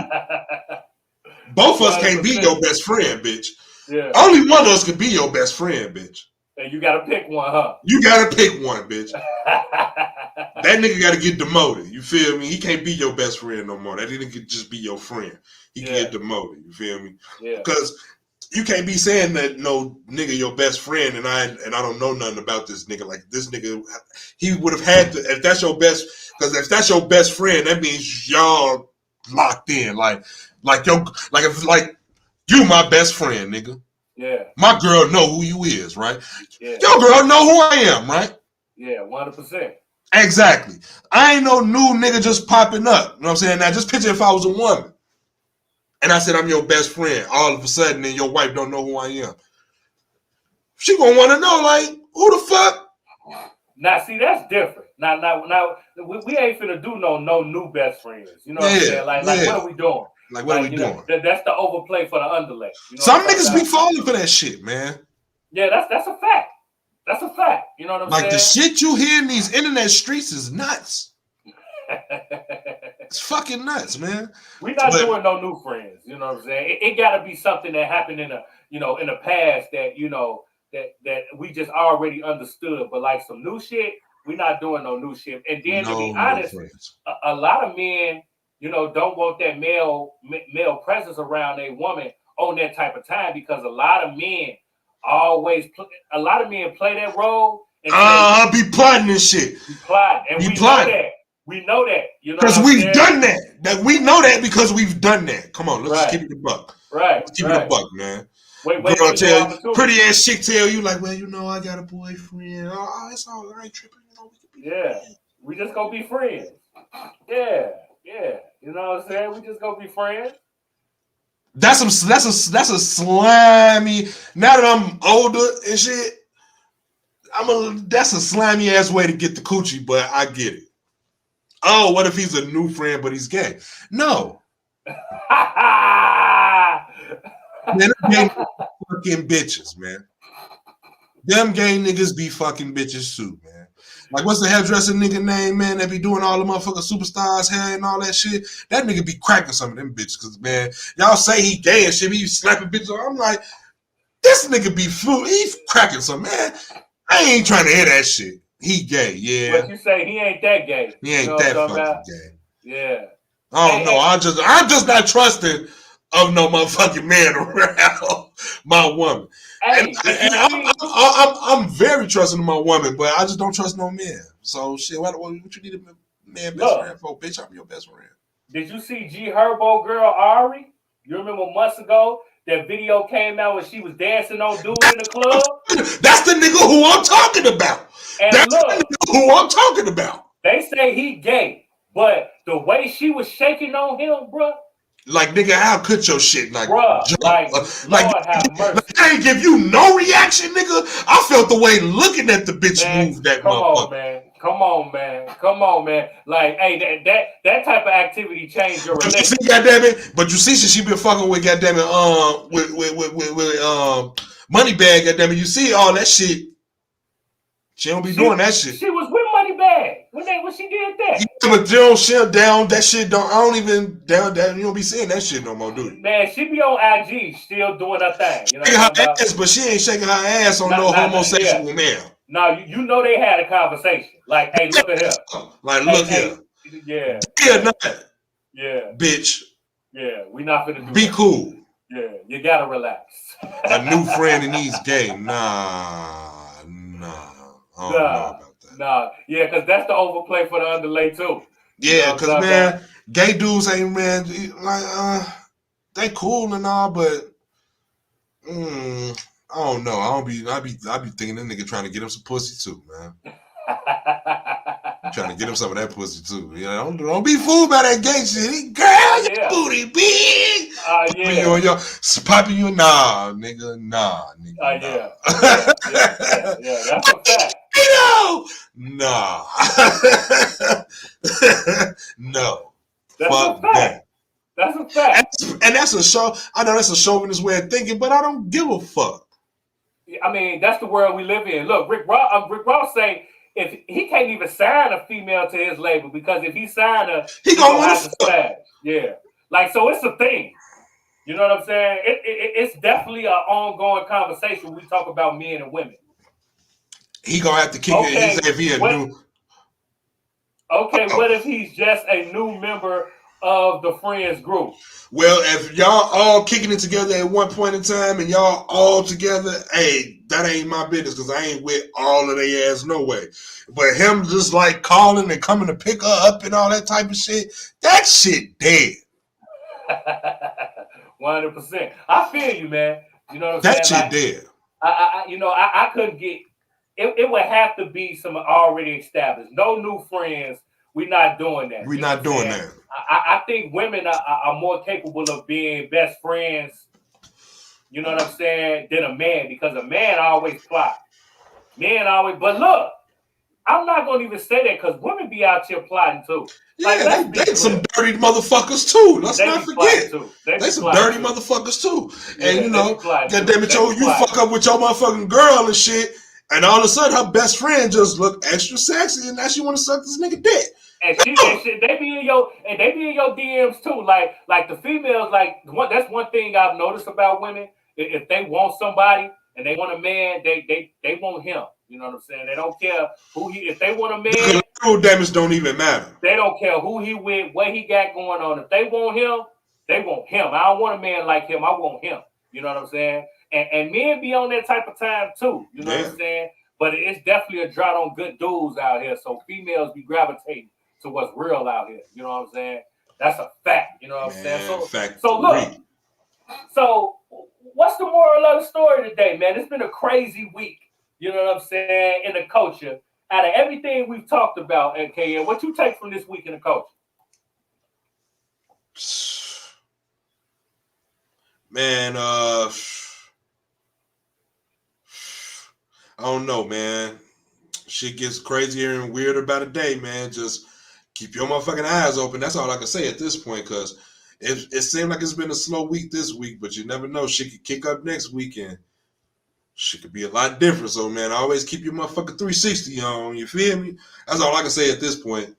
Both of us can't be your best friend, bitch. Yeah. Only one of us can be your best friend, bitch. And you gotta pick one, huh? You gotta pick one, bitch. That nigga gotta get demoted. You feel me? He can't be your best friend no more. That nigga can just be your friend. He can get demoted. You feel me? Yeah. Because you can't be saying that no nigga your best friend and I don't know nothing about this nigga. Like this nigga, he would have had to, if that's your best, because if that's your best friend, that means y'all locked in. Like you my best friend, nigga. Yeah. My girl know who you is, right? Yeah. Your girl know who I am, right? Yeah, 100%. Exactly. I ain't no new nigga just popping up. You know what I'm saying? Now just picture if I was a woman and I said I'm your best friend, all of a sudden then your wife don't know who I am. She gonna want to know, like, who the fuck? Now see, that's different. Now we ain't finna do no new best friends. You know what I'm saying? Like what are we doing? Like, what are we doing? That's the overplay for the underlay. You know some niggas be falling for that shit, man. Yeah, that's a fact. That's a fact. You know what I'm saying? Like, the shit you hear in these internet streets is nuts. It's fucking nuts, man. We're not doing no new friends. You know what I'm saying? It got to be something that happened in the past that that we just already understood. But like some new shit, we're not doing no new shit. And then to be honest, a lot of men, don't want that male presence around a woman on that type of time, because a lot of men play that role. And be plotting this shit. Be plotting, and we know that. Because we've done that. That we know that because we've done that. Come on, let's just keep it a buck. Right. Let's keep it a buck, man. Girl tell you, pretty ass chick tell you like, well, I got a boyfriend. Oh, it's all right, tripping. We can be friends. We just gonna be friends. Yeah. You know what I'm saying? We just gonna be friends. That's a slimy. Now that I'm older and shit, that's a slimy ass way to get the coochie, but I get it. Oh, what if he's a new friend but he's gay? No. Man, them gay fucking bitches, man. Them gay niggas be fucking bitches too, man. Like, what's the hairdresser nigga name, man, that be doing all the motherfucking superstars hair and all that shit? That nigga be cracking some of them bitches, because, man, y'all say he gay and shit, he slapping bitches. I'm like, this nigga be fool. He's cracking some, man. I ain't trying to hear that shit. He gay, yeah. But you say he ain't that gay. He ain't that fucking gay. Yeah. Oh, no, I'm just not trusting of no motherfucking man around my woman. Hey, I'm very trusting of my woman, but I just don't trust no man. So shit, what you need a man best friend for? Bitch, I'm your best friend. Did you see G Herbo girl Ari? You remember months ago that video came out when she was dancing on dude in the club? That's the nigga who I'm talking about. And That's the nigga who I'm talking about. They say he gay, but the way she was shaking on him, bro. Like, nigga, how could your shit like, bruh, jump? Lord have mercy. I ain't give you no reaction, nigga. I felt the way looking at the bitch man, move that come motherfucker. On, man. Come on, man. Like, hey, that type of activity changed your relationship. But you see, she been fucking with goddamn it, with Moneybag, goddamn it. You see all that shit. She don't be doing that shit. She was with Moneybag when she did that. Yeah, but you don't share down that shit. I don't even down that. You don't be seeing that shit no more, do you? Man, she be on IG still doing her thing. You know shaking her ass, but she ain't shaking her ass on no homosexual man. No, you know they had a conversation. Like, hey, look at her. Like, look here. Yeah. Yeah, not. Yeah. Bitch. Yeah, we not finna do Be that. cool. Yeah, you gotta relax. A new friend in these games. Nah. I don't know about that. Nah, yeah, because that's the overplay for the underlay too. Yeah, because man, gay dudes ain't like they cool and all, but I don't know. I be thinking that nigga trying to get him some pussy too, man. Trying to get him some of that pussy too. You know, don't be fooled by that gay shit. Girl, your booty big. Popping you, nah, nigga, nah. Yeah, that's a fact. Nah. No. That's a fact. That's a fact. And that's a show. I know that's a chauvinist way of thinking, but I don't give a fuck. I mean, that's the world we live in. Look, Rick Ross say if he can't even sign a female to his label because if he sign her, he gonna have to smash. Yeah, like so, it's a thing. You know what I'm saying? It's definitely an ongoing conversation when we talk about men and women. He gonna have to kick it if he a new. Okay, what if he's just a new member of the Friends group? Well, if y'all all kicking it together at one point in time and y'all all together, hey, that ain't my business because I ain't with all of their ass no way. But him just like calling and coming to pick her up and all that type of shit, that shit dead. 100%. I feel you, man. You know what I'm that saying? That shit dead. I couldn't get it would have to be some already established. No new friends. We're not doing that. We're not doing that. I think women are more capable of being best friends, you know what I'm saying, than a man because a man always plot. Men always, but look, I'm not going to even say that because women be out here plotting too. Yeah, like, they some dirty motherfuckers too. Let's not forget. They some dirty motherfuckers too. And you know, goddamn it, you fuck up with your motherfucking girl and shit, and all of a sudden her best friend just look extra sexy, and now she want to suck this nigga dick. And they be in your DMs too. Like the females, that's one thing I've noticed about women. If they want somebody and they want a man, they want him. You know what I'm saying? They don't care who he. If they want a man, collateral damage don't even matter. They don't care who he with, what he got going on. If they want him, they want him. I don't want a man like him. I want him. You know what I'm saying? And men be on that type of time too. You know what I'm saying? But it's definitely a drought on good dudes out here. So females be gravitating to what's real out here. You know what I'm saying? That's a fact. You know what I'm saying? So look. So what's the moral of the story today, man? It's been a crazy week. You know what I'm saying? In the culture. Out of everything we've talked about, NKN, what you take from this week in the culture? Man, I don't know, man. Shit gets crazier and weirder by the day, man. Just keep your motherfucking eyes open. That's all I can say at this point, because it seemed like it's been a slow week this week, but you never know. Shit could kick up next weekend. Shit could be a lot different. So, man, always keep your motherfucking 360 on. You feel me? That's all I can say at this point.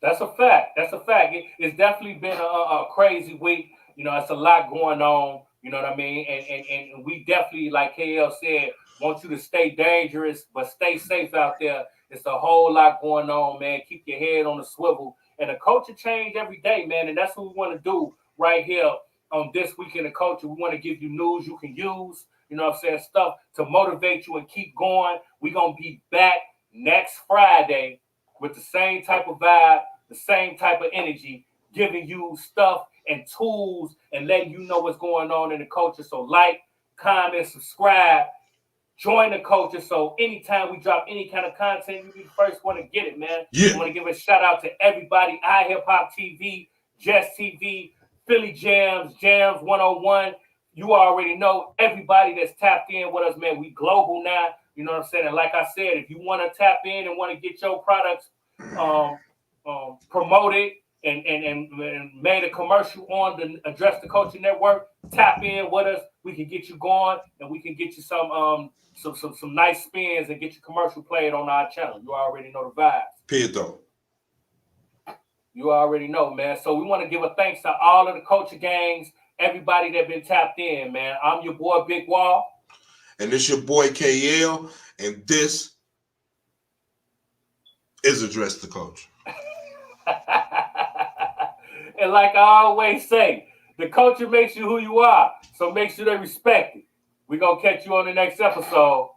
That's a fact. It's definitely been a crazy week. You know, it's a lot going on. You know what I mean? And we definitely, like KL said, want you to stay dangerous, but stay safe out there. It's a whole lot going on, man. Keep your head on the swivel. And the culture change every day, man. And that's what we want to do right here on This Week in the Culture. We want to give you news you can use. You know what I'm saying? Stuff to motivate you and keep going. We're going to be back next Friday with the same type of vibe, the same type of energy, giving you stuff and tools and letting you know what's going on in the culture. So like, comment, subscribe, join the culture. So anytime we drop any kind of content, you be the first one to get it, man. Yeah. I want to give a shout out to everybody, iHipHop TV, Jess TV, Philly Jams, Jams 101. You already know everybody that's tapped in with us, man. We global now. You know what I'm saying? And like I said, if you want to tap in and want to get your products promoted and made a commercial on the Address the Culture Network, tap in with us. We can get you going, and we can get you some nice spins and get your commercial played on our channel. You already know the vibes. Pedro. You already know, man. So we want to give a thanks to all of the culture gangs, everybody that been tapped in, man. I'm your boy, Big Wall. And this your boy, KL. And this is Address the Culture. And like I always say, the culture makes you who you are. So make sure they respect it. We're going to catch you on the next episode.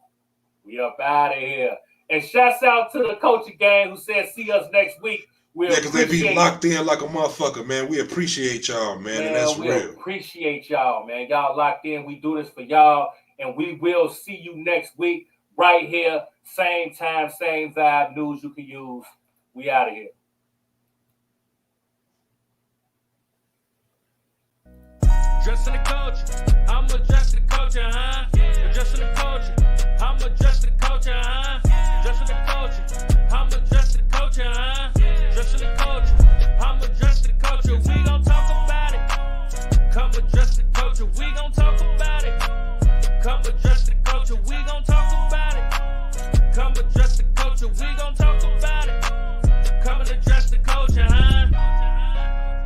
We up out of here. And shouts out to the culture gang who said see us next week. Yeah, because they be locked in like a motherfucker, man. We appreciate y'all, man, and that's real. We appreciate y'all, man. Y'all locked in. We do this for y'all, and we will see you next week right here. Same time, same vibe, news you can use. We out of here. Dressing the culture, I'm addressing the culture, huh? Addressing the culture, I'm addressing